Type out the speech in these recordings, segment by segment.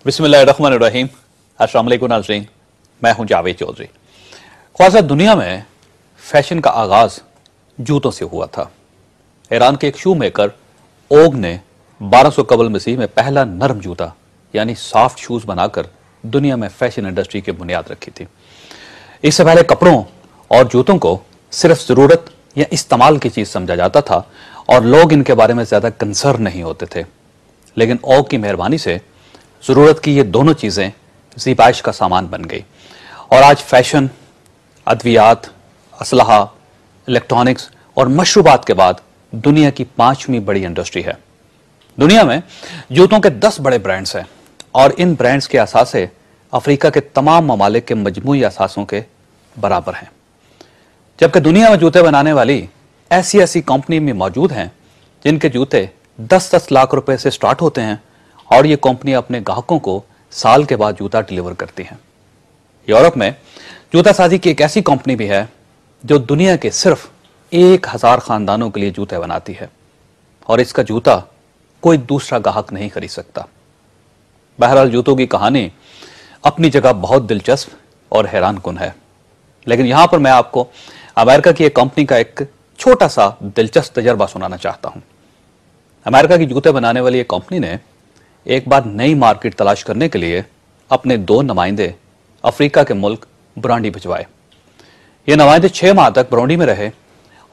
बिस्मिल्लाहिर्रहमानिर्रहीम। अस्सलाम वालेकुम नाज़रीन, मैं हूं जावेद चौधरी। ख्वाजा दुनिया में फैशन का आगाज जूतों से हुआ था। ईरान के एक शू मेकर ओग ने 1200 कबल मसीह में पहला नरम जूता यानी सॉफ्ट शूज बनाकर दुनिया में फैशन इंडस्ट्री की बुनियाद रखी थी। इससे पहले कपड़ों और जूतों को सिर्फ जरूरत या इस्तेमाल की चीज समझा जाता था और लोग इनके बारे में ज्यादा कंसर्न नहीं होते थे, लेकिन ओग की मेहरबानी से जरूरत की ये दोनों चीजें ज़ीबाइश का सामान बन गई और आज फैशन, अद्वियात, असलहा, इलेक्ट्रॉनिक्स और मशरूबात के बाद दुनिया की 5वीं बड़ी इंडस्ट्री है। दुनिया में जूतों के 10 बड़े ब्रांड्स हैं और इन ब्रांड्स के असासे अफ्रीका के तमाम ममालिक के मजमूई असासों के बराबर हैं। जबकि दुनिया में जूते बनाने वाली ऐसी ऐसी कंपनी में मौजूद हैं जिनके जूते 10-10 लाख रुपए से स्टार्ट होते हैं और ये कंपनी अपने ग्राहकों को साल के बाद जूता डिलीवर करती हैं। यूरोप में जूता साजी की एक ऐसी कंपनी भी है जो दुनिया के सिर्फ 1000 खानदानों के लिए जूते बनाती है और इसका जूता कोई दूसरा ग्राहक नहीं खरीद सकता। बहरहाल जूतों की कहानी अपनी जगह बहुत दिलचस्प और हैरान कुन है, लेकिन यहां पर मैं आपको अमेरिका की एक कंपनी का एक छोटा सा दिलचस्प तजर्बा सुनाना चाहता हूं। अमेरिका की जूते बनाने वाली एक कंपनी ने एक बार नई मार्केट तलाश करने के लिए अपने 2 नुमाइंदे अफ्रीका के मुल्क बुरुंडी भिजवाए। ये नुमाइंदे 6 माह तक बुरुंडी में रहे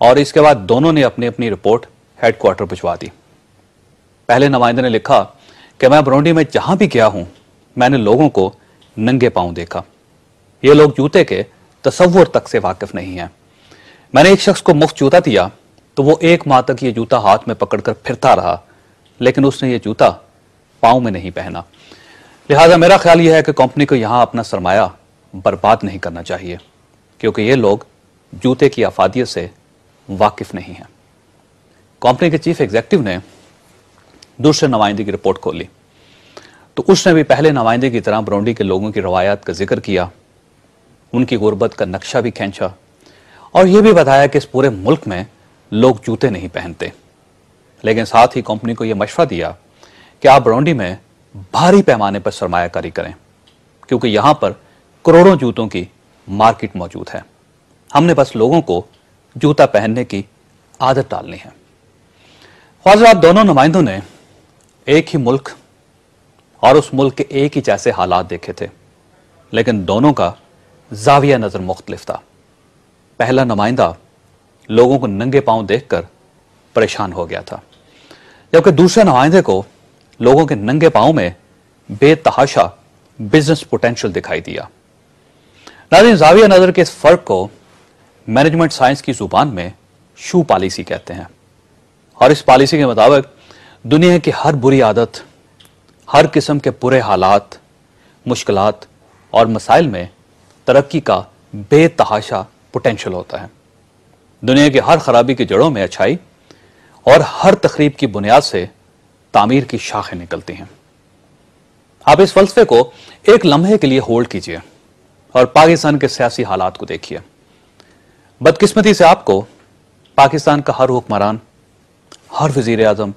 और इसके बाद दोनों ने अपनी अपनी रिपोर्ट हेडक्वार्टर भिजवा दी। पहले नुमाइंदे ने लिखा कि मैं बुरुंडी में जहां भी गया हूं मैंने लोगों को नंगे पांव देखा। ये लोग जूते के तसव्वुर तक से वाकिफ नहीं हैं। मैंने एक शख्स को मुफ्त जूता दिया तो वो 1 माह तक ये जूता हाथ में पकड़कर फिरता रहा, लेकिन उसने ये जूता पांव में नहीं पहना। लिहाजा मेरा ख्याल यह है कि कंपनी को यहां अपना सरमाया बर्बाद नहीं करना चाहिए, क्योंकि ये लोग जूते की अफादियत से वाकिफ नहीं हैं। कंपनी के चीफ एग्जीक्यूटिव ने दूसरे नुमाइंदे की रिपोर्ट खोली तो उसने भी पहले नुमाइंदे की तरह बुरुंडी के लोगों की रवायात का जिक्र किया, उनकी गुर्बत का नक्शा भी खींचा और यह भी बताया कि इस पूरे मुल्क में लोग जूते नहीं पहनते। लेकिन साथ ही कंपनी को यह मशवरा दिया कि आप बुरुंडी में भारी पैमाने पर सरमायाकारी करें, क्योंकि यहां पर करोड़ों जूतों की मार्केट मौजूद है। हमने बस लोगों को जूता पहनने की आदत डालनी है। ख्वाजा दोनों नुमाइंदों ने एक ही मुल्क और उस मुल्क के एक ही जैसे हालात देखे थे, लेकिन दोनों का जाविया नजर मुख्तलिफ था। पहला नुमाइंदा लोगों को नंगे पांव देखकर परेशान हो गया था, जबकि दूसरे नुमाइंदे को लोगों के नंगे पांव में बेतहाशा बिजनेस पोटेंशियल दिखाई दिया। नाज़रीन, जाविया नजर के इस फर्क को मैनेजमेंट साइंस की जुबान में शू पॉलिसी कहते हैं और इस पॉलिसी के मुताबिक दुनिया की हर बुरी आदत, हर किस्म के बुरे हालात, मुश्किलात और मसाइल में तरक्की का बेतहाशा पोटेंशियल होता है। दुनिया की हर खराबी की जड़ों में अच्छाई और हर तकरीब की बुनियाद से तामीर की शाखें निकलती हैं। आप इस फलसफे को एक लम्हे के लिए होल्ड कीजिए और पाकिस्तान के सियासी हालात को देखिए। बदकिस्मती से आपको पाकिस्तान का हर हुक्मरान, हर वजीर आजम,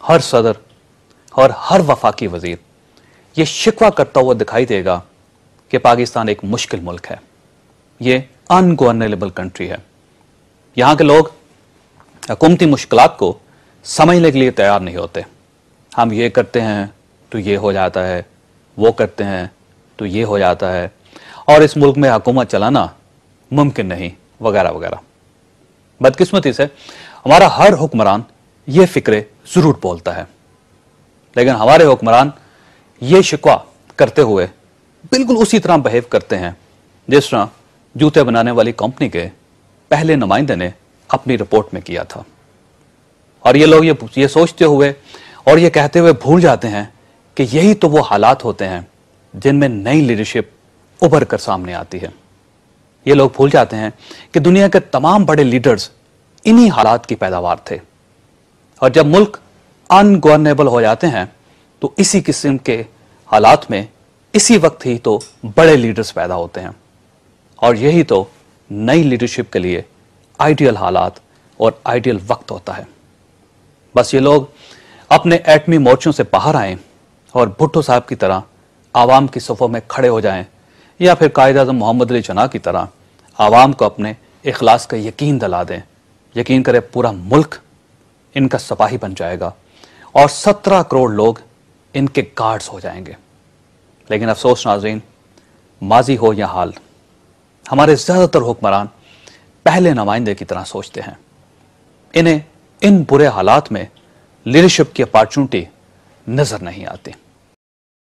हर सदर और हर वफाकी वजीर ये शिकवा करता हुआ दिखाई देगा कि पाकिस्तान एक मुश्किल मुल्क है, ये अनगवर्नेबल कंट्री है। यहां के लोग हुकूमती मुश्किलात को समझने के लिए तैयार नहीं होते। हम ये करते हैं तो ये हो जाता है, वो करते हैं तो ये हो जाता है और इस मुल्क में हुकूमत चलाना मुमकिन नहीं, वगैरह वगैरह। बदकिस्मती से हमारा हर हुक्मरान ये फिक्रे जरूर बोलता है, लेकिन हमारे हुक्मरान ये शिकवा करते हुए बिल्कुल उसी तरह बिहेव करते हैं जिस तरह जूते बनाने वाली कंपनी के पहले नुमाइंदे ने अपनी रिपोर्ट में किया था। और ये लोग ये सोचते हुए और ये कहते हुए भूल जाते हैं कि यही तो वो हालात होते हैं जिनमें नई लीडरशिप उभर कर सामने आती है। ये लोग भूल जाते हैं कि दुनिया के तमाम बड़े लीडर्स इन्हीं हालात की पैदावार थे और जब मुल्क अनगवर्नेबल हो जाते हैं तो इसी किस्म के हालात में इसी वक्त ही तो बड़े लीडर्स पैदा होते हैं और यही तो नई लीडरशिप के लिए आइडियल हालात और आइडियल वक्त होता है। बस ये लोग अपने एटमी मोर्चों से बाहर आएं और भुट्टो साहब की तरह आवाम की सफ़ों में खड़े हो जाएं, या फिर कायद-ए-आज़म मोहम्मद अली जिन्ना की तरह आवाम को अपने इखलास का यकीन दिला दें, यकीन करें पूरा मुल्क इनका सिपाही बन जाएगा और 17 करोड़ लोग इनके गार्ड्स हो जाएंगे। लेकिन अफसोस नाज़रीन, माजी हो या हाल, हमारे ज़्यादातर हुक्मरान पहले नुमाइंदे की तरह सोचते हैं। इन्हें इन बुरे हालात में लीडरशिप की अपॉर्चुनिटी नजर नहीं आती।